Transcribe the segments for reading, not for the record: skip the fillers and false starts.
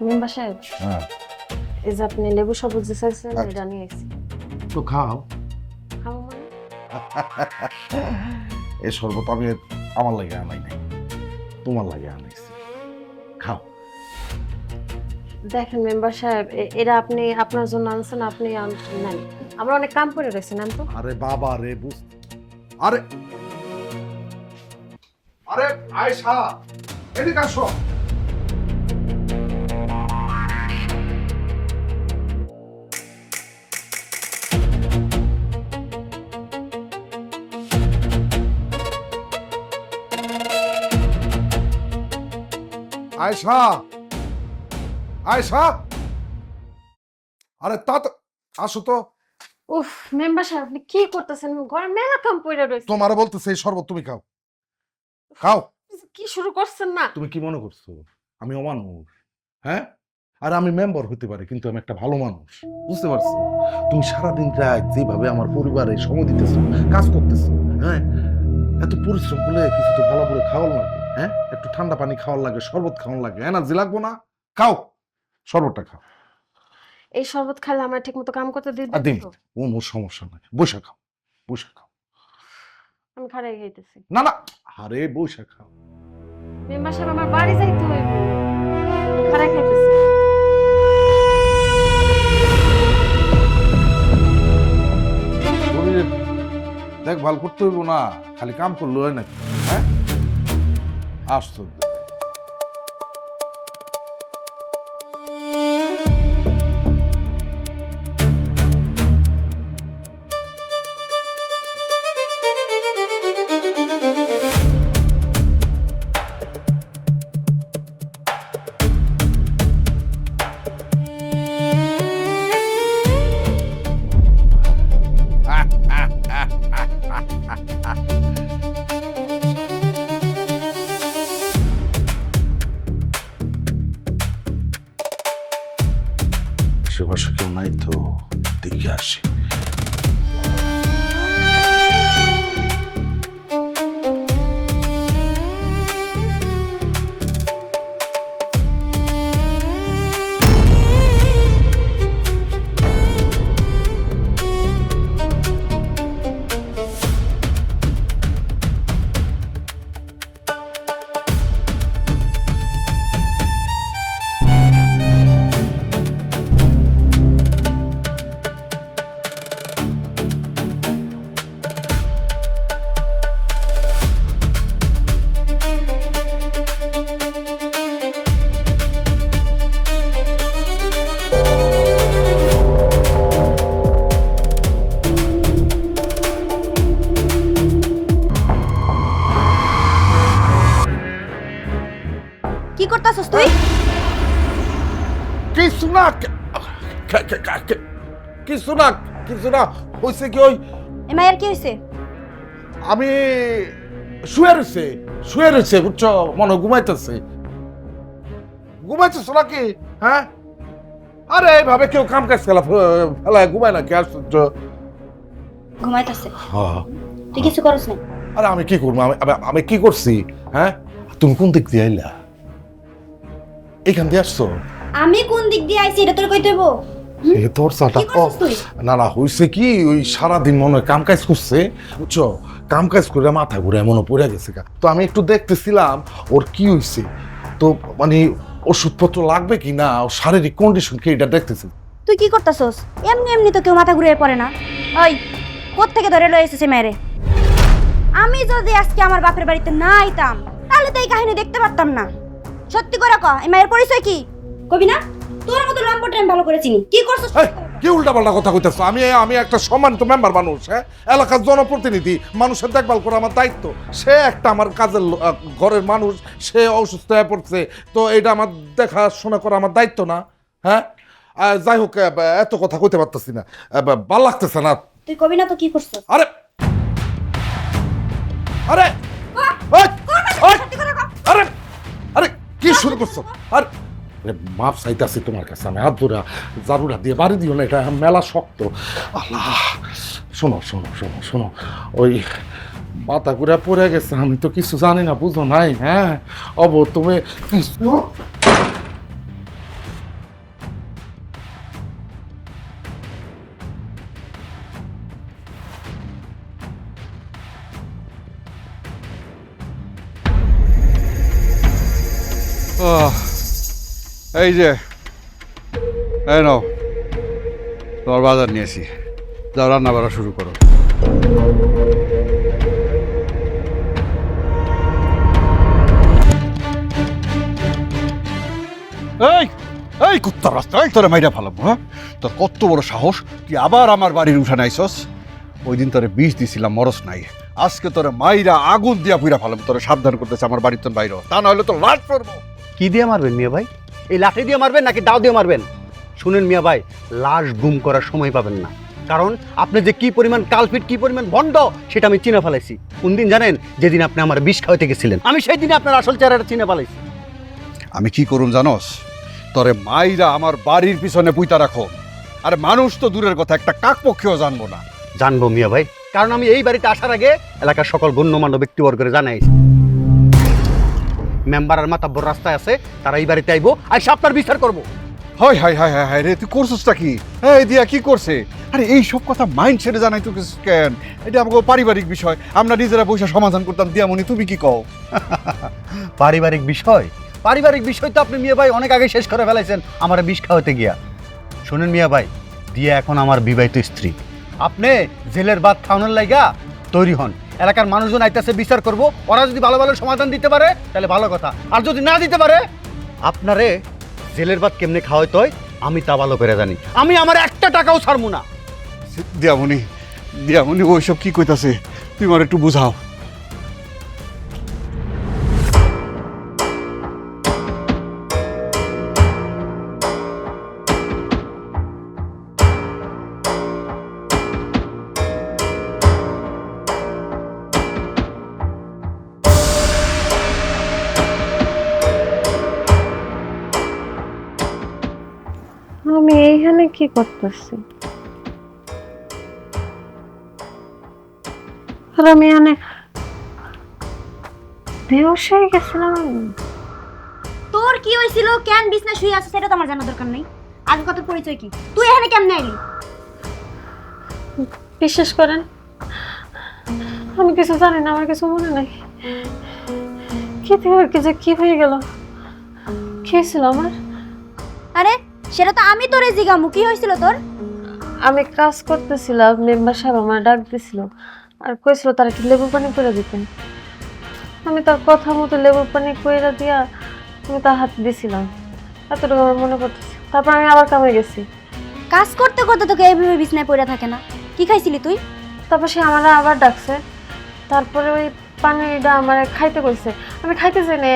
Member সাহেব, হ্যাঁ এই যে আপনি লেবু শরবত যে চাইছেন আচ্ছা। এটা নিয়ে এসেছি। তো খাও। খাবো মানে? এই শরবত আমি আমার লাগে আনাই নাই, তোমার লাগে আনাইছি। খাও। দেখেন মেম্বার সাহেব, এরা আপনি আপনার জন্য আনছেন, আপনি নেন। আমরা অনেক কাম করে রয়েছি, নেন তো। আরে বাবা রে, বুঝ আরে আরে আয়েশা, এদিকে আসো। আয়েশা, আয়েশা, আরে তা তো আসো তো। উফ মেম্বার সাহেব, আপনি কি করতেছেন? ঘরে মেলা কাম করে রয়েছে। তোমারে বলতেছে এই শরবত তুমি খাও, খাও। কি শুরু করছেন না? তুমি কি মনে করছো আমি অমানুষ? হ্যাঁ, আর আমি মেম্বার হতে পারি কিন্তু আমি একটা ভালো মানুষ, বুঝতে পারছো? তুমি সারাদিন রাত যেভাবে আমার পরিবারে সময় দিতেছো, কাজ করতেছো, হ্যাঁ, এত পরিশ্রম করলে কিছু তো ভালো করে খাওয়ার লাগে, হ্যাঁ, একটু ঠান্ডা পানি খাওয়ার লাগে, শরবত খাওয়ার লাগে, এনার্জি লাগবো না? খাও, শরবতটা খাও। এই শরবত খেলে আমার ঠিক মতো কাম করতে আর দিবেন দিন, তো? কোনো সমস্যা নাই, বসে খাও, বসে খাও। আমি খাড়াই খাইতেছি। না না, আরে বসে খাও। মেম্বার সাহেব, আমার বাড়ি যাইতে হইব। খাড়াই খাইতেছি। শরীরে দেখভাল করতে হইব না, খালি কাম করলে হয় নাকি? হ্যাঁ, আশ্চর্য। আশেপাশে কেউ নাই তো, দেখে আসি। কি করতাছস তুই? কিছু না, কিছু না, কিছু না, হয়েছে কি ওই এ মায়ের কি হইছে? আমি শুয়ে রয়েছে বুঝছো, মনে হয় ঘুমাইতেছে। ঘুমাইতেছ নাকি? হ্যাঁ, আরে এইভাবে কেউ কাম কাজ ফেলায় ঘুমায় নাকি? আশ্চর্য। ঘুমাইতাছে। হ্যাঁ, তুই কিছু করছ না? আরে আমি কি করবো? আমি কি করছি? হ্যাঁ, তুমি কোন দিক দিয়ে আইলা? এইখান দিয়ে আসছো? আমি কোন দিক দিয়ে আইছি এটা তোর কইতে হইব? এ তোর চাটা। কি করছিস তুই? না না, হয়েছে কি ওই সারাদিন মনে হয় কাম কাজ করছে বুঝছো, কাম কাজ করে মাথা ঘুরে মনে পড়ে গেছে গা। তো আমি একটু দেখতেছিলাম ওর কি হয়েছে, তো মানে ওষুধপত্র লাগবে কি না, ওর শারীরিক কন্ডিশন কি এটা দেখতেছি। তুই কি করতাছস? এমনি এমনি তো কেউ মাথা ঘুরে পড়ে না। ওই কোত্থেকে ধরে লয়ে এসেছে মেরে? আমি যদি আজকে আমার বাপের বাড়িতে না আইতাম তাহলে তো এই কাহিনী দেখতে পারতাম না। সত্যি করে ক, এই মায়ের পরিচয় কি? কবি না? তোর মতো লম্পট আমি ভালো করে চিনি। কি করছস? এই, কি উল্টাপাল্টা কথা কইতেছো? আমি একটা সম্মানিত মেম্বার মানুষ, হ্যাঁ, এলাকার জনপ্রতিনিধি, মানুষের দেখভাল করা আমার দায়িত্ব। সে একটা আমার কাজের ঘরের মানুষ, সে অসুস্থ হয়ে পড়ছে, তো এটা আমার দেখাশোনা করা আমার দায়িত্ব না? হ্যাঁ, যাই হোক, এত কথা কইতে পারতেছি না, ভাল লাগতেছে না। তুই কবি না তো কি করছস? আরে আরে ওই, ওই, সত্যি করে ক। আরে আরে কি শুরু করছো? আরে মাপ চাইতেছি তোমার কাছে, আমি হাত ধরা জারুরা দিয়ে বাড়ি দিও না, এটা মেলা শক্ত। আল্লাহ, শোনো শোনো শোনো শোনো, ওই মাথা ঘুরে পড়ে গেছে, আমি তো কিছু জানি না, বুঝো নাই। হ্যাঁ, তুমি এই যে এই নাও তোমার বাজার নিয়েছি, যাও রান্না বাড়া শুরু করো। এই এই কুত্তার রাস্তায় তোরে মাইরা ফালাবো, হ্যাঁ? তোর কত বড় সাহস, তুই আবার আমার বাড়ির উঠানে আইসস। ওই দিন তোরে বিষ দিছিলাম, মরস নাই। আজকে তোরে মাইরা আগুন দিয়া পুইরা ফালাবো। তোরে সাবধান করতেছে আমার বাড়ির তোর বাইরে, তা না হলে তো লাট করবো। কি দিয়ে মারবেন মিয়া ভাই? এই লাঠি দিয়ে মারবেন নাকি দাও দিয়ে মারবেন? শুনেন মিয়া ভাই, লাশ গুম করার সময় পাবেন না, কারণ আপনি যে কি পরিমাণ কালপিট, কি পরিমাণ ভণ্ড, সেটা আমি চিনে ফেলাইছি। কোন দিন জানেন? যেদিন আপনি আমার বিষ খাওয়াতে গেছিলেন, আমি সেই দিনে আপনার আসল চেহারাটা চিনে ফেলাইছি। আমি কি করুম জানোস? তোরে মাইরা আমার বাড়ির পিছনে পুইতা রাখো। আর মানুষ তো দূরের কথা, একটা কাক পক্ষেও জানবো না। জানবো মিয়া ভাই, কারণ আমি এই বাড়িতে আসার আগে এলাকার সকল গণ্যমান্য ব্যক্তিবর্গরে জানাইছি। মেম্বার আর মাতাব্বর রাস্তায় আছে, তারা এই বাড়িতে আইবো আর সে আপনার বিচার করবো। High high high high high রে, তুই করছিসটা কি? এই দিয়া কি করছে? আরে এই সব কথা মাইন্ড ছেড়ে জানাই তুই কেন? এটা আমাকে পারিবারিক বিষয়, আমরা নিজেরা পয়সা সমাধান করতাম। দিয়ামণি তুমি কি কও? পারিবারিক বিষয়? পারিবারিক বিষয় তো আপনি মিয়া ভাই অনেক আগে শেষ করে ফেলাইছেন আমার বিষ খাওয়াতে গিয়া। শুনেন মিয়া ভাই, দিয়া এখন আমার বিবাহিত স্ত্রী। আপনি জেলের ভাত খাওয়ানোর লাইগা তৈরি হন। এলাকার মানুষজন আইতাছে, বিচার করব। ওরা যদি ভালো ভালো সমাধান দিতে পারে তাহলে ভালো কথা, আর যদি না দিতে পারে, আপনারে জেলের ভাত কেমনে খাওয়াইতে হয় আমি তা ভালো করে জানি। আমি আমার একটা টাকাও ছাড়বো না। দিয়ামণি, দিয়ামণি ওইসব কি কইতাছে? তুই আমার একটু বুঝাও। আমি এইখানে কি করতেছি? আর আমি এখানে বেহুশ হয়ে গেছিলাম। তোর কি হয়েছিল, কেন বিজনেস হয়ে আছে সেটা তো আমার জানার দরকার নেই। আগে কত পরিচয় কি? তুই এখানে কেমনে আইলি? বিশ্বাস করেন, আমি কিছু জানি না, আমার কিছু মনে নাই। কি থেকে কি যে কি হয়ে গেল, কি হয়েছিল আমার? আরে সেটা তো আমি তোরে জিগামু, কি হয়েছিল তোর? আমি কাজ করতেছিলাম, মেম্বার সাহেব আমার ডাক দিছিল আর কইছিল তার একটু লেবু পানি করে দিতেন। আমি তার কথা মতো লেবু পানি কইরা দিয়া আমি তার হাতে দিছিলাম, এতটুকু আমার মনে পড়তেছে। তারপর আমি আবার কামে গেছি। কাজ করতে করতে তোকে এইভাবে বিছনায় পড়ে থাকে না? কি খাইছিলি তুই? তারপর সে আমার আবার ডাকছে, তারপরে ওই পানিটা আমার খাইতে কইছে। আমি খাইতে চাই না,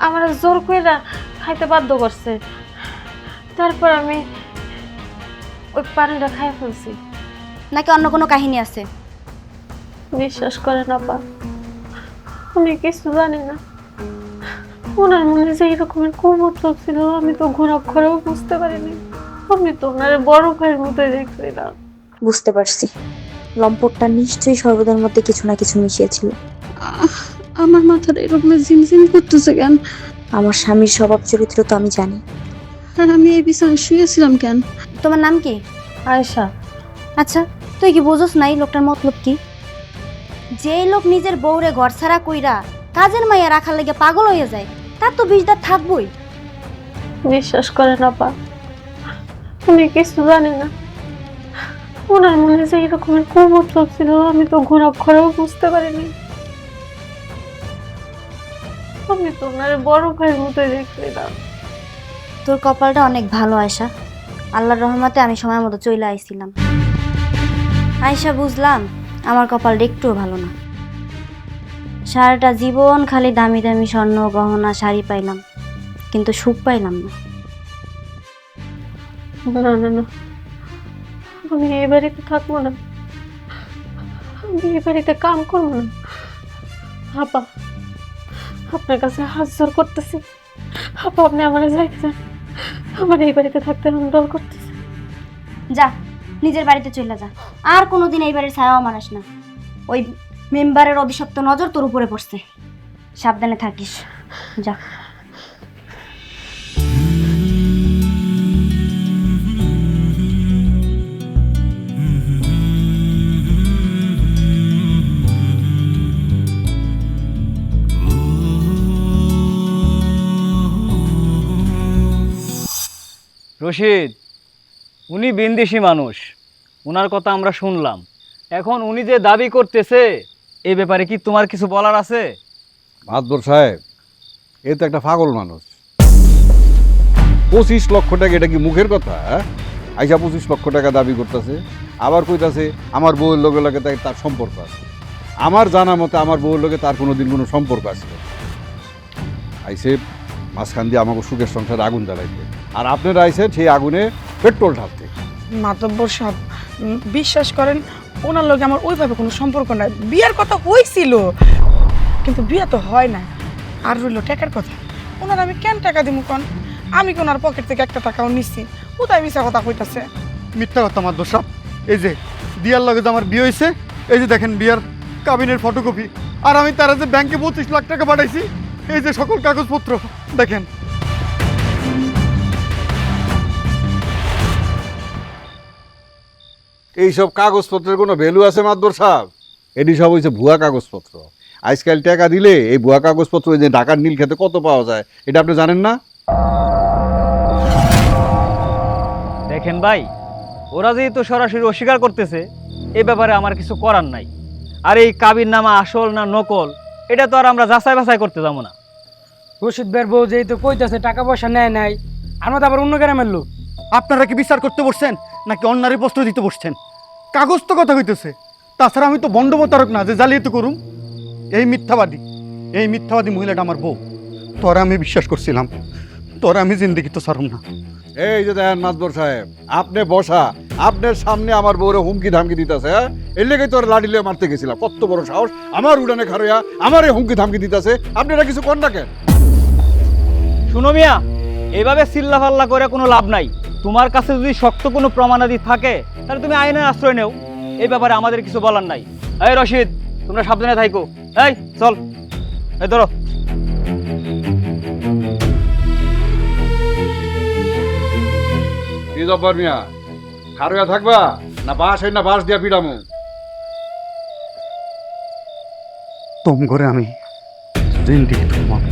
আমার জোর কইরা খাইতে বাধ্য করছে। তারপর আমি ওই পানিটা খাই ফেলছি। নাকি অন্য কোনো কাহিনী আছে? বিশ্বাস করেন আপা, আমি কিছু জানি না। ওনার মনে যে এরকমের কুমতলব ছিল আমি তো ঘোরাও বুঝতে পারিনি। আমি তো ওনার বড় ভাইয়ের মতোই দেখছিলাম। বুঝতে পারছি, লম্পটটা নিশ্চয়ই সর্বদার মধ্যে কিছু না কিছু মিশিয়েছিল। আমার মাথাটা এরকম ঝিমঝিম করতেছে কেন? আমার স্বামীর স্বভাব চরিত্র তো আমি জানি। আর আমি এই বিছানায় শুয়েছিলাম কেন? তোমার নাম কি? আয়েশা। আচ্ছা, তুই কি বুঝোস নাই লোকটার মতলব কি? যেই লোক নিজের বউরে ঘর ছাড়া কইরা কাজের মাইয়া রাখার লেগে পাগল হয়ে যায়, তার তো বিষদার থাকবই। বিশ্বাস করেন আপা, আমি কিছু জানি না। ওনার মনে যে এরকমের কুমতলব ছিল আমি তো ঘোরাও বুঝতে পারিনি। আমি তো ওনার বড় ভাইয়ের মতোই দেখছিলাম। তোর কপালটা অনেক ভালো আয়শা, আল্লাহর রহমতে আমি সময় মতো চলে আইছিলাম। আয়শা, বুঝলাম আমার কপালটা একটুও ভালো না। সারাটা জীবন খালি দামি দামি স্বর্ণ গহনা শাড়ি পাইলাম, কিন্তু সুখ পাইলাম না। না, আমি এই বাড়িতে থাকবো না, আমি এই বাড়িতে কাম করবো না। আপা, আপনার কাছে হাত জোর করতেছি, আপা আপনি আমার যাইতে চান, আমার এই বাড়িতে থাকতে আমি ডর করতেছি। যা, নিজের বাড়িতে চলে যা, আর কোনোদিন এই বাড়ির ছায়াও মানাস না। ওই মেম্বারের অভিশপ্ত নজর তোর উপরে পড়ছে, সাবধানে থাকিস। যা। রশিদ, উনি বিন্দেশি মানুষ, ওনার কথা আমরা শুনলাম। এখন উনি যে দাবি করতেছে এই ব্যাপারে কি তোমার কিছু বলার আছে? মাতবর সাহেব, এ তো একটা পাগল মানুষ। 25 লক্ষ টাকা, এটা কি মুখের কথা? আইসা 25 লক্ষ টাকা দাবি করতেছে, আবার কইতাছে আমার বউয়ের লগে লগে তার সম্পর্ক আছে। আমার জানা মতে আমার বউয়ের লগে তার কোনোদিন কোনো সম্পর্ক আছে। আইসে মাঝখান দিয়ে আমাকে সুখের সংসারে আগুন জ্বালাইতে, আর আপনারা আইসেন সেই আগুনে পেট্রোল ঢালতে। মাতব্বর সাহেব, বিশ্বাস করেন ওনার লগে আমার ওইভাবে কোনো সম্পর্ক নাই। বিয়ের কথা হয়েছিল, কিন্তু বিয়ে তো হয় না। আর রইল টাকার কথা, ওনার আমি কেন টাকা দিব কন? আমি কি ওনার পকেট থেকে একটা টাকাও নিচ্ছি? কোথায় মিশা কথা কইতাছে? মিথ্যা কথা মাতবর সাহেব। এই যে দিয়ার লগে যে আমার বিয়ে হয়েছে, এই যে দেখেন বিয়ার কাবিনের ফটোকপি, আর আমি তারা যে ব্যাংকে 25 লাখ টাকা পাঠাইছি, এই যে সকল কাগজপত্র দেখেন। এইসব কাগজপত্রের কোনো ভ্যালু আছে মাতবর সাহেব? এটি সব হয়েছে ভুয়া কাগজপত্র। আজকাল টাকা দিলে এই ভুয়া কাগজপত্র, ওই যে ঢাকার নীল খেতে কত পাওয়া যায়, এটা আপনি জানেন না? দেখেন ভাই, ওরা যেহেতু সরাসরি অস্বীকার করতেছে, এই ব্যাপারে আমার কিছু করার নাই। আর এই কাবির নামা আসল না নকল, এটা তো আর আমরা যাচাই বাছাই করতে যাবো না। রশিদ বের বউ যেহেতু কইতাছে টাকা পয়সা নেয় নাই, আমরা তো আবার অন্য গ্রামের লোক। আপনারা কি বিচার করতে বসছেন নাকি অন্যারে প্রশ্ন দিতে বসছেন? কাগজ তো কথা কইতেছে। তাছাড়া আমি তো বন্ডমতারক না যে জালিয়াতি করুম। এই মিথ্যাবাদী মহিলাটা আমার বউ। তোরা আমি বিশ্বাস করছিলাম, তোরা আমি জিন্দেগি তো ছাড়ুম না। এই যে দেখেন মাতবর সাহেব, আপনি বসা, আপনার সামনে আমার বউরে হুমকি ধামকি দিতেছে। হ্যাঁ, এর লেগে তোর লাডিলে মারতে গেছিলাম। কত বড় সাহস, আমার উড়ানে খারইয়া আমার এই হুমকি ধামকি দিতেছে। আপনারা কিছু কর না কেন? শুনো মিয়া, এইভাবে চিল্লাফাল্লা করে কোনো লাভ নাই। তোমার কাছে যদি শক্ত কোনো প্রমাণাদি থাকে তাহলে তুমি আইনের আশ্রয় নেও, এই ব্যাপারে আমাদের কিছু বলার নাই। এই রশিদ, তোমরা সাবধানে থাইকো। এই চল, এই ধরো। কি জব্বার মিয়া, খারইয়া থাকবা না বাঁশ দিয়া পিড়ামু? তোম করে আমি জিন্দেগি তো ঘুমাবো।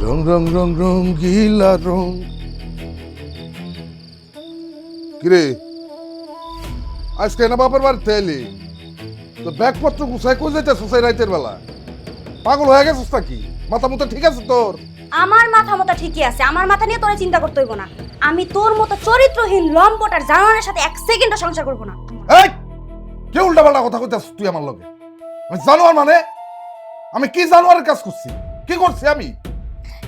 রং রং রং রং গিলা রং। কিরে, আজকে না বাপের বাড়িতে এলি তো ব্যাগপত্র গুছাই কই যাইতে সোসাই রাইতের বেলা? পাগল হয়ে গেছিস নাকি? মাথা মুথা ঠিক আছে তোর? আমার মাথা মতো ঠিকই আছে। আমার মাথা নিয়ে তোরা চিন্তা করতে হইব না। আমি তোর মতো চরিত্রহীন লম্পট আর জানোয়ারের সাথে এক সেকেন্ডও সংসার করব না। এই কে উল্টা পাল্টা কথা কইতাছিস তুই আমার লগে? আমি জানোয়ার মানে? আমি কি জানোয়ারের কাজ করছি? কি করছি আমি?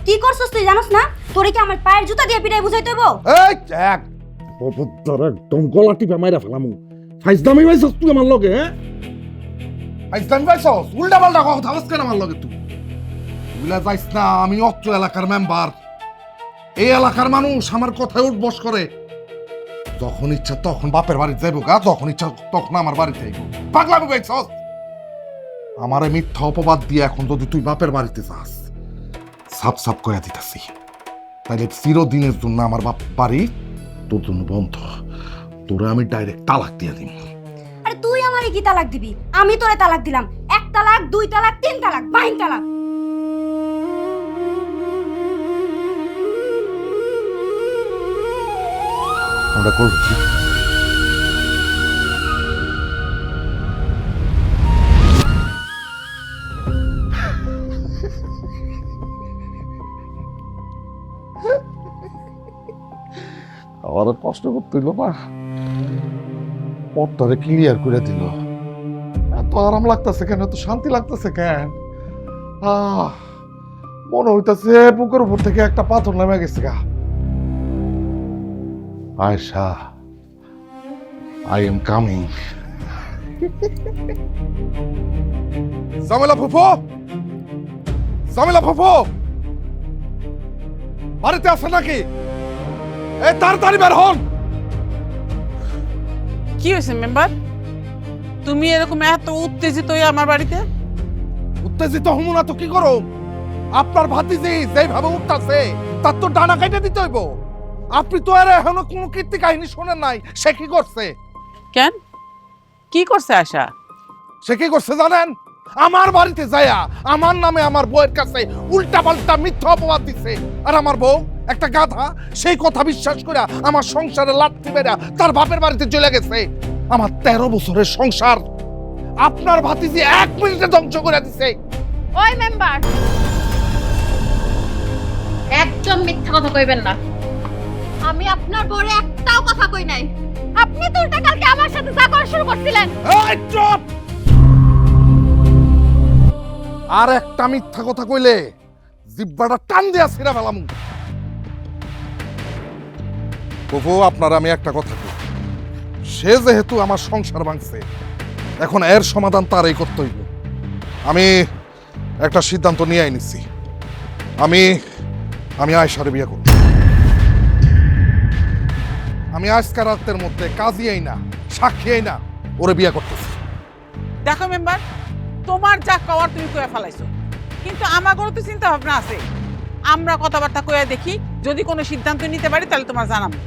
কি করছস তুই জানোস না? তোরে কি আমার পায়ের জুতা দিয়ে পিটাই বুঝাইতে হইব? এই এক তোর একদম গলা টিপে মাইরা ফেলামু। ফাইজদামি পাইছস তুই আমার লগে? হ্যাঁ, ফাইজদামি পাইছস? উল্টা পাল্টা কথা বলছ কেন আমার লগে তুই? বুঝলা যাইস না, আমি অত্র এলাকার মেম্বার। এই এলাকার মানুষ আমার কথায় উঠবস করে। যখন ইচ্ছা তখন বাপের বাড়ি যাইব গা, যখন ইচ্ছা তখন আমার বাড়িতে আইব। পাগলামি পাইছস? আমারে মিথ্যা অপবাদ দিয়ে এখন যদি তুই বাপের বাড়িতে যাস, সাপ সাপ কয়া দিতাছি, তাইলে চিরদিনের জন্য আমার বাপ বাড়ি তোর জন্য বন্ধ। তোরে আমি ডাইরেক্ট তালাক দিয়ে দিই। আরে তুই আমারে কি তালাক দিবি? আমি তোরে তালাক দিলাম। 1 তালাক, 2 তালাক, 3 তালাক, 5 তালাক। আমরা করব কি? আমার কষ্ট করতে হইল না, পথটারে ক্লিয়ার করে দিল। এত আরাম লাগতেছে কেন, এত শান্তি লাগতেছে কেন? মনে হইতাছে বুকের উপর থেকে একটা পাথর নেমে গেছে গা। Ayesha, I am coming. জামেলা ফুফু, জামেলা ফুফু, বাড়িতে আছে নাকি? এই তাড়াতাড়ি বের হন। কি হয়েছে মেম্বার? তুমি এরকম এত উত্তেজিত হয়ে আমার বাড়িতে? উত্তেজিত হমু না তো কি করো? আপনার ভাতিজি যেভাবে উঠতাছে তার তো ডানা কাইটে দিতে হইব। আপনি তো আর এখনো কোনো কীর্তি কাহিনী শোনেন নাই। সে কি করছে? কেন কি করছে আশা? সে কি করছে জানেন? আমার বাড়িতে যায়া আমার নামে আমার বউয়ের কাছে উল্টা পাল্টা মিথ্যা অপবাদ দিছে। আর আমার বউ একটা গাধা, সেই কথা বিশ্বাস করে আমার সংসারে লাথি মেরা তার বাপের বাড়িতে চলে গেছে। আমার 13 বছরের সংসার আপনার ভাতিজি 1 মিনিটে ধ্বংস করে দিছে। ওই মেম্বার, একদম মিথ্যা কথা কইবেন না। আমি আপনার বউরে একটাও কথা কই নাই। আপনি তো উল্টা কালকে আমার সাথে যা করা শুরু করছিলেন। এই চুপ! আর একটা মিথ্যা কথা কইলে জিব্বাটা টান দিয়া ছিঁড়া ফেলাম। তবু আপনার আমি একটা কথা কই, সে যেহেতু আমার সংসার ভাঙছে, এখন এর সমাধান তারই করতে হইব। আমি একটা সিদ্ধান্ত নিয়ে নিছি। আমি আয়েশারে বিয়ে করব। আমি আজকের রাতের মধ্যে কাজী না, সাক্ষী না, ওরে বিয়ে করতেছি। দেখো মেম্বার, তোমার যা কওয়ার তুমি কয়ে ফেলাইছো, কিন্তু আমারও তো চিন্তা ভাবনা আছে। আমরা কথাবার্তা কয়ে দেখি, যদি কোনো সিদ্ধান্ত নিতে পারি তাহলে তোমার জানাবো।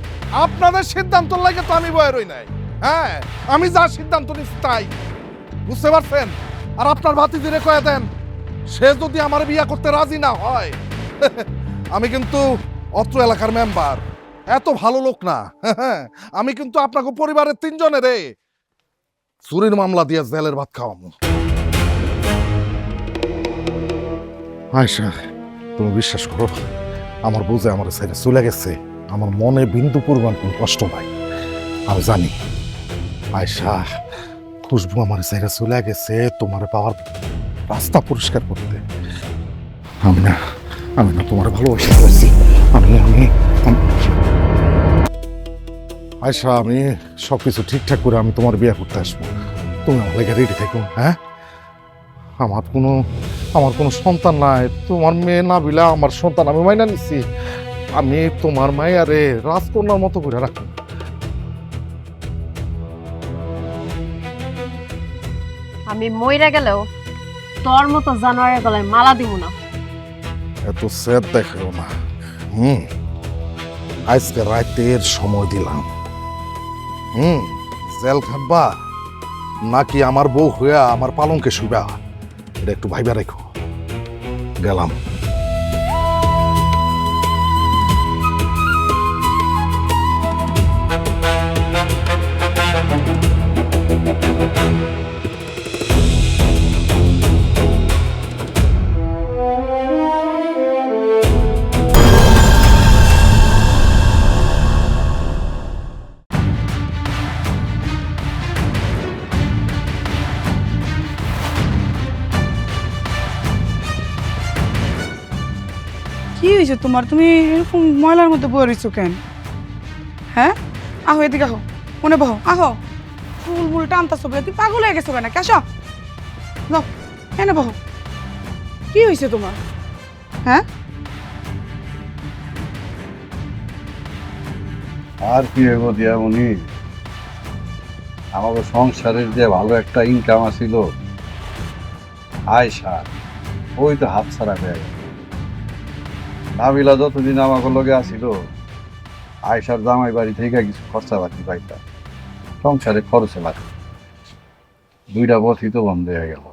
আপনাদের সিদ্ধান্ত লাগে তো আমি বয়ে রই নাই। হ্যাঁ, আমি যা সিদ্ধান্ত নিচ্ছি তাই, বুঝতে পারছেন? আর আপনার ভাতিজিরে কয়ে দেন, সে যদি আমার বিয়ে করতে রাজি না হয়, আমি কিন্তু অত্র এলাকার মেম্বার, এত ভালো লোক না। আমি কিন্তু আপনাকে পরিবারের 3 জনের চুরির মামলা দিয়ে জেলের ভাত খাওয়াবো। আয়শা, তুমি বিশ্বাস করো, আমার বুঝে আমার ছেড়ে চলে গেছে, আমার মনে বিন্দু পরিমাণ কোনো কষ্ট নাই। আমি জানি আয়শা, খুশবু আমার ছেড়ে চলে গেছে তোমার পাওয়ার রাস্তা পরিষ্কার করতে। আমি না তোমার ভালোবাসা করছি। আয়শা, আমি সবকিছু ঠিকঠাক করে আমি তোমার বিয়ে করতে আসবো। তুমি আমার লেগে রেডি থেকো। হ্যাঁ, আমার কোনো সন্তান নাই, তোমার মেয়ে না বিলা আমার সন্তান, আমি মাইনা নিচ্ছি। আমি তোমার মায়ারে রাজকন্যার মতো করে রাখবো। আমি মইরা গেলেও তোর মতো জানোয়ারের গলায় মালা দিব না। এত স্যাদ দেখাও না। আজকে রাতের সময় দিলাম। জেল খাটবা নাকি আমার বউ হইয়া আমার পালঙ্কে শুবা, এটা একটু ভাইবা রেখো। গেলাম। কি হয়েছে তোমার? তুমি এরকম ময়লার মধ্যে বয়ে রয়েছো কেন? হ্যাঁ, আহো এদিকে, আহো, মনে বহো, আহো। ফুল ফুল টানতাছো, তুই পাগল হয়ে গেছো কেন? আসো, যাও, এনে বহো। কি হয়েছে তোমার? হ্যাঁ, আর কি হইব দিয়া উনি, আমাকে সংসারের যে ভালো একটা ইনকাম আছিল, আয়শা ওই তো হাত ছাড়া হয়ে গেল। নাবিলা যতদিন আমাকে লগে আসিল, আয়শার জামাই বাড়ি থেকে কিছু খরচা পাতি পাইতাম, সংসারে খরচে লাগে। 2টা পথই তো বন্ধ হয়ে গেল।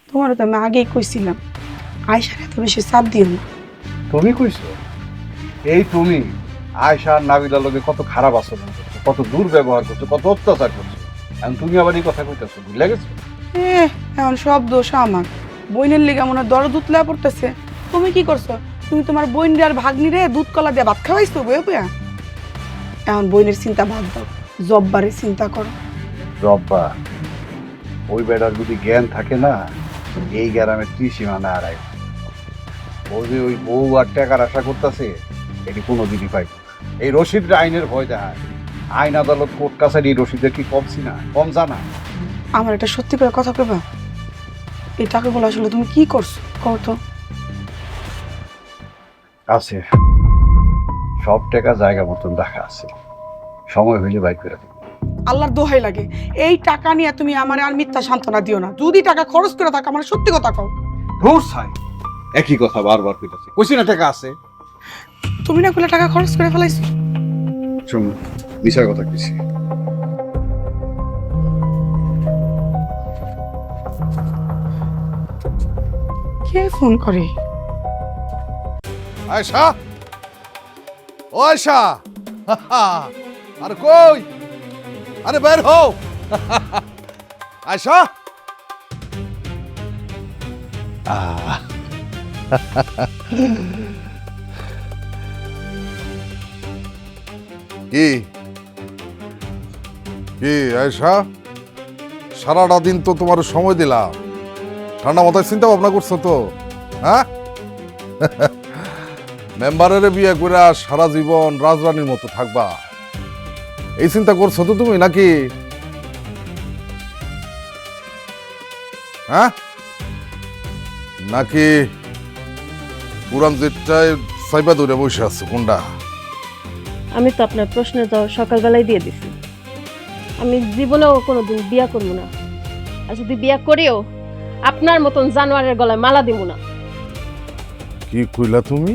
তোমারও তো আমি আগেই কইছিলাম, আয়সার এত বেশি চাপ দিও না। তুমি কইছো? এই তুমি আয়শা আর নাবিলার লগে কত খারাপ আচরণ করছো, কত দুর্ব্যবহার করছো, কত অত্যাচার করছো, এখন তুমি আবার এই কথা কইতেছো, বুঝলে গেছো? এখন সব দোষ আমার। বইনের লিগা মনে হয় দরদ উতলা পড়তেছে। তুমি কি করছো? তুমি তোমার বইন আর ভাগ্নি রে দুধ কলা দিয়ে ভাত খাওয়াইছো বইয়া বইয়া। এখন বইনের চিন্তা বাদ দাও, জব্বারের চিন্তা করো। রব্বা, ওই বেটার যদি জ্ঞান থাকে না, এই গ্রামে ত্রিসীমানা আড়াই। ও যে ওই বউ আর টাকার আশা করতেছে, এটি কোনোদিনই পাইব। এই রশিদ আইনের ভয় দেখায়। আইন আদালত কোর্ট কাছারি রশিদের কি কমছি না, কম জানা? আমার একটা সত্যি করে কথা কইবা, এই টাকাগুলো আসলে তুমি কি করছো কও তো? আছে, সব টাকা জায়গা মতন রাখা আছে, সময় হইলে বাইক করে দেব। আল্লাহর দোহাই লাগে, এই টাকা নিয়ে তুমি আমার আর মিথ্যা সান্ত্বনা দিও না। যদি টাকা খরচ করে থাকো, আমার সত্যি কথা কও। ধুর ছাই, একই কথা বারবার কইতাছে, কইছি না টাকা আছে। তুমি না কইলে টাকা খরচ করে ফেলাইছো। শোন, মিশার কথা কিছু কে ফোন করে? আয়শা, ও আয়শা, আরে কই? আরে বের হও। আয়শা, কি কি আয়শা, সারাটা দিন তো তোমার সময় দিলাম, ঠান্ডা মাথায় চিন্তা ভাবনা করছো তো? হ্যাঁ, মেম্বারের বিয়ে করে সারা জীবন রাজরানীর মতো থাকবা, এই চিন্তা করছো তো তুমি নাকি? হ্যাঁ, নাকি পুরান যেটায় সাইবা ধরে বসে আছো কোনটা? আমি তো আপনার প্রশ্নের জবাব সকালবেলায় দিয়ে দিছি। আমি জীবনেও কোনোদিন বিয়া করবো না, আর যদি বিয়া করিও আপনার মতন জানোয়ারের গলায় মালা দিব না। কি কইলা তুমি?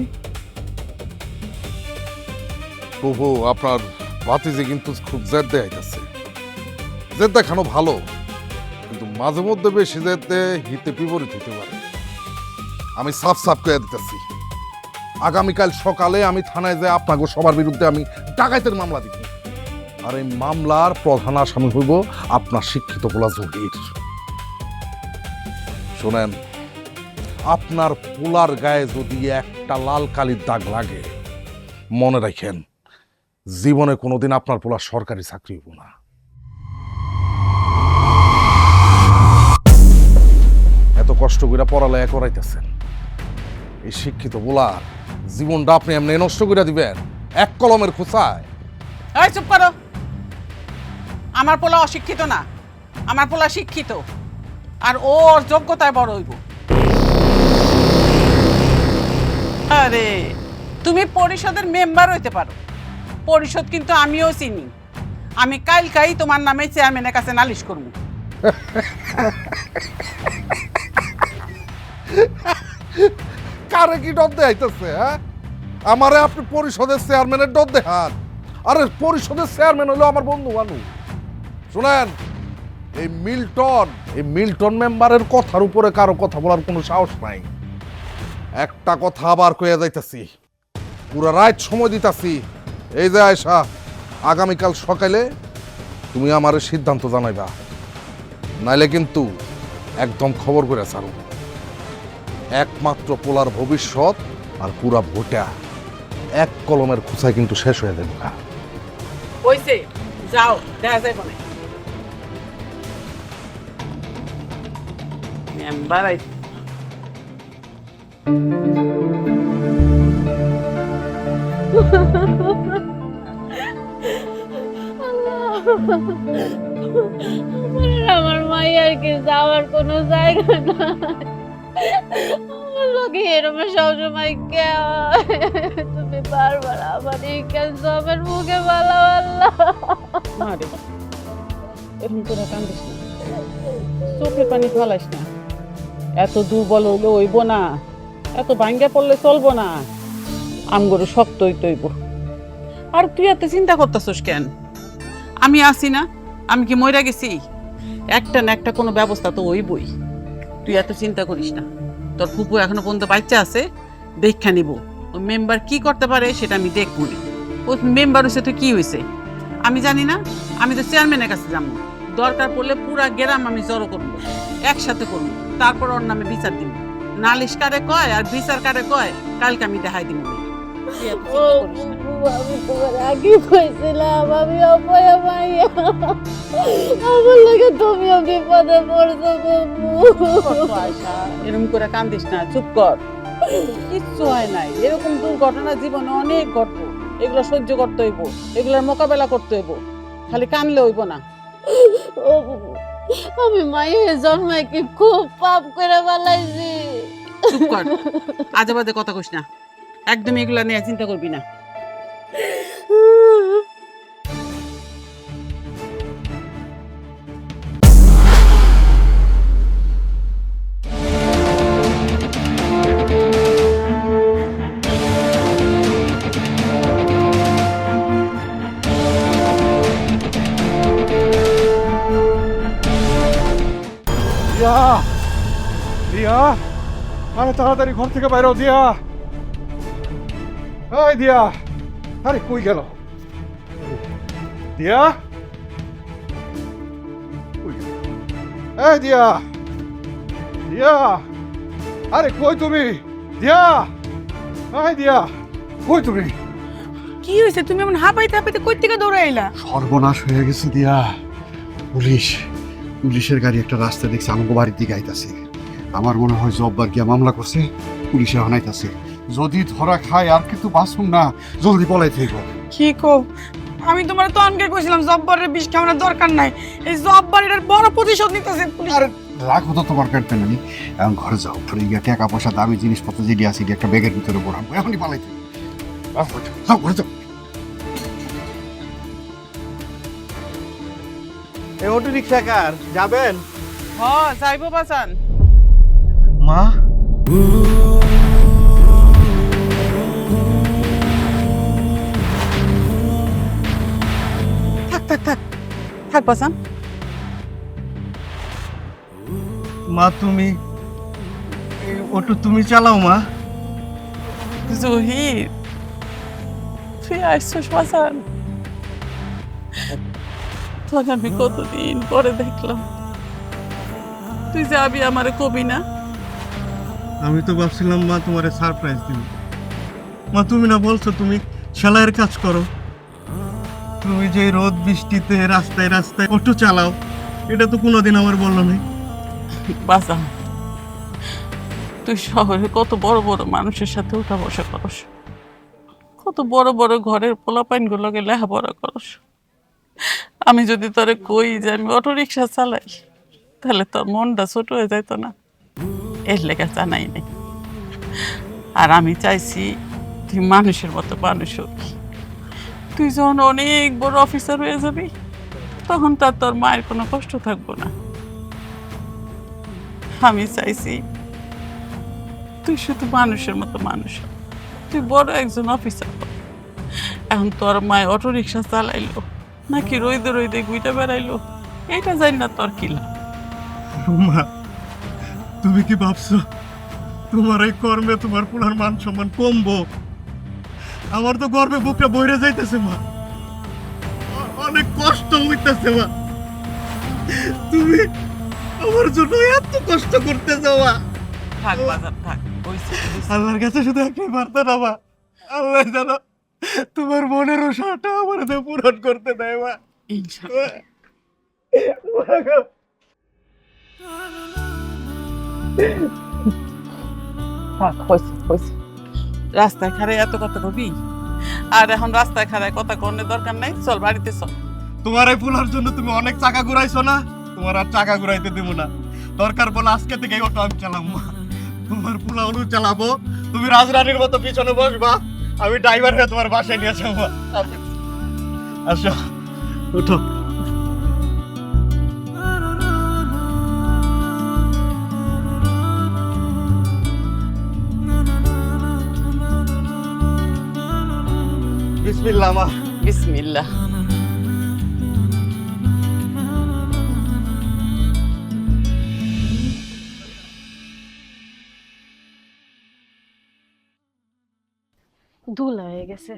প্রভু, আপনার ভাতিজি কিন্তু খুব জেদ দেখাইতেছে। জেদ দেখানো ভালো, কিন্তু মাঝে মধ্যে বেশি জেদে হিতে বিপরীত হতে পারে। আমি সাফ সাফ করে দিতেছি, আগামীকাল সকালে আমি থানায় যাই আপনাকে সবার বিরুদ্ধে আমি ডাকাইতের মামলা দিব। আর এই মামলার প্রধান আসামি হইব আপনার শিক্ষিত পোলা জহির। শোনেন, আপনার পোলার গায়ে যদি একটা লাল কালির দাগ লাগে, মনে রাখেন জীবনে কোনোদিন আপনার পোলা সরকারি চাকরি হইব না। এত কষ্ট করে পড়ালেখা করাইতেছেন, এই শিক্ষিত পোলার জীবনটা আপনি এমনি নষ্ট করে দিবেন এক কলমের খোঁচায়? এই চুপ করো। আমার পোলা অশিক্ষিত না, আমার পোলা শিক্ষিত, আর ওর যোগ্যতায় বড় হইব। আরে তুমি পরিষদের মেম্বার হইতে পারো, পরিষদ কিন্তু আমিও চিনি। আমি কালকাই তোমার নামে চেয়ারম্যানের কাছে নালিশ করব। কারে কি ডর দেখাইতেছে? হ্যাঁ, আমারে আপনি পরিষদের চেয়ারম্যানের ডর দেখান? আরে পরিষদের চেয়ারম্যান হলো আমার বন্ধু মানুষ। শুনেন, এই মিল্টন মেম্বারের কথার উপরে কারো কথা বলার কোনো সাহস নাই। একটা কথা আবার কইয়া যাইতাছি, পুরো রাত সময় দিতাছি। এই যে আয়শা, আগামীকাল সকালে তুমি আমার সিদ্ধান্ত জানাইবা, নাইলে কিন্তু একদম খবর করে ছাড়ো। একমাত্র পোলার ভবিষ্যৎ আর পুরা ভোটা এক কলমের খোঁচায় কিন্তু শেষ হয়ে যাবে। হইছে, যাও, দেখা যায় বনে মেম্বার আই। আমার মাইয়ার কি যাওয়ার কোনো জায়গা নাই। আমার লোকে এরকম সবসময় তুমি বারবার আমার এই আমার মুখে বলা মারে এরকম করে কান্দিস না, চোখে পানি ফেলাইস না। এত দুর্বল হইলে হইব না, এত ভাঙ্গা পড়লে চলবো না। আমগরু শক্ত হইতে হইব। আর তুই এত চিন্তা করতেছস কেন? আমি আছি না, আমি কি মইরা গেছি? একটা না একটা কোনো ব্যবস্থা তো হইবই। তুই এত চিন্তা করিস না। তোর ফুপু এখনো পর্যন্ত বাচ্চা আছে, দেখা নিব। ওই মেম্বার কি করতে পারে সেটা আমি দেখবো। ও মেম্বার হয়েছে তো কি হয়েছে আমি জানি না? আমি তো চেয়ারম্যানের কাছে যাবো, দরকার পড়লে পুরা গ্রাম আমি জড়ো করবো, একসাথে করবো, তারপর ওর নামে বিচার দিব। নালিশ কারে কয় আর বিচার কারে কয় কালকে আমি দেখাই দিব। আমি তোমার আগে কইছিলাম আমি অপয়া মাইয়া, আমার লাগে তুমিও বিপদে পড়ছো। এরকম করে কান্দিস না, চুপ কর। কিচ্ছু হয় নাই, এরকম দুর্ঘটনা জীবনে অনেক ঘটবো। এগুলো সহ্য করতে হইব, এগুলোর মোকাবেলা করতে হইব, খালি কানলে হইব না। আমি মায়ের জন্মায় কি খুব পাপ করে ফেলাইছি। চুপ কর, আজে বাজে কথা কইস না, একদম এগুলা নিয়ে চিন্তা করবি না। দিয়া, আরে তাড়াতাড়ি ঘর থেকে বাইরে দিয়া। এই দিয়া, আরে কই গেল দিয়া? কই গেল? এই দিয়া, দিয়া, আরে কই তুমি? দিয়া, এই দিয়া, কই তুমি? কি হয়েছে? তুমি এমন হাঁপাইতে হাঁপাইতে কই থেকে দৌড়ে আইলা? সর্বনাশ হয়ে গেছে দিয়া। পুলিশের গাড়ি একটা রাস্তা দেখছে, আমাকে বাড়ির দিকে আইতাছে। আমার মনে হয় জব্বার গিয়া মামলা করছে, পুলিশে হানাইতাছে। যদি ধরা খায় আর কিন্তু বাঁচুন না, জলদি পলাই থেকে। কি কো? আমি তোমার তো আনকে কইছিলাম জব্বারের বিষ খাওয়ানোর দরকার নাই। এই জব্বারের বড় প্রতিশোধ নিতেছে পুলিশ। আরে রাখো তো তোমার পেট পেনানি, এখন ঘরে যাও। ঘরে গিয়ে টাকা পয়সা দামি জিনিসপত্র যেটি আছে একটা ব্যাগের ভিতরে পড়াবো, এখনই পালাইতে। যাও ঘরে যাও। এই অটো রিক্সা কার যাবেন? হ্যাঁ যাইবো বাজান। মা থাক থাক থাক থাক বাজান। মা তুমি এই অটো তুমি চালাও মা? জহির তুই আসছিস বাজান? তোকে আমি কতদিন পরে দেখলাম। তুই যাবি আমারে কবি না? আমি তো ভাবছিলাম মা তোমারে সারপ্রাইজ দিব। মা তুমি না বলছো তুমি সেলাইয়ের কাজ করো, তুমি যে রোদ বৃষ্টিতে রাস্তায় রাস্তায় অটো চালাও, এটা তো কোনোদিন আমার বললো না। বাজান তুই শহরে কত বড় বড় মানুষের সাথে উঠা বসা করস, কত বড় বড় ঘরের পোলাপাইন গুলোকে লেখাপড়া করস। আমি যদি তোরে কই যে আমি অটো রিক্সা চালাই, তাহলে তোর মনটা ছোট হয়ে যাইতো না? এর লেগে জানাই নেই। আর আমি চাইছি তুই মানুষের মতো মানুষ হবি। তুই যখন অনেক বড় অফিসার হয়ে যাবি, তখন তার তোর মায়ের কোনো কষ্ট থাকবো না। আমি চাইছি তুই শুধু মানুষের মতো মানুষ হ। তুই বড় একজন অফিসার হ। এখন তোর মায় অটো রিক্সা চালাইলো নাকি রইদে রইদে গুইটা বেড়াইলো, এটা জানি না তোর কি লাভ। মা তুমি কি ভাবছো তোমার এই কর্মে তোমার পুরার মান সম্মান কমবো? আমার তো গর্বে বুকটা বইরে যাইতেছে মা, অনেক কষ্ট হইতেছে মা। তুমি আমার জন্য এত কষ্ট করতে যাওয়া। থাক বাজার থাক, হইছে, হইছে। আল্লাহর কাছে শুধু একটাই বার্তা দেবা, আল্লাহ জানো তোমার মনের আশাটা আমার পূরণ করতে দেয় মা। ইনশাআল্লাহ। থাক, হইছে, হইছে। রাস্তায় খাড়ায় এত কথা কবি? আর এখন রাস্তায় খাড়ায় কথা কনের দরকার নাই, চল বাড়িতে চল। তোমার এই ফুলার জন্য তুমি অনেক চাকা ঘুরাইছো না, তোমার আর চাকা ঘুরাইতে দেব না। দরকার বলে আজকে থেকে অটো আমি চালাবো মা। তোমার পোলা অনু চালাবো, তুমি রাজরানীর মতো পিছনে বসবা, আমি ড্রাইভার হয়ে তোমার বাসায় নিয়ে যাবো। আসো উঠো। বিসমিল্লাহ মা। বিসমিল্লাহ। ধুলা হয়ে গেছে।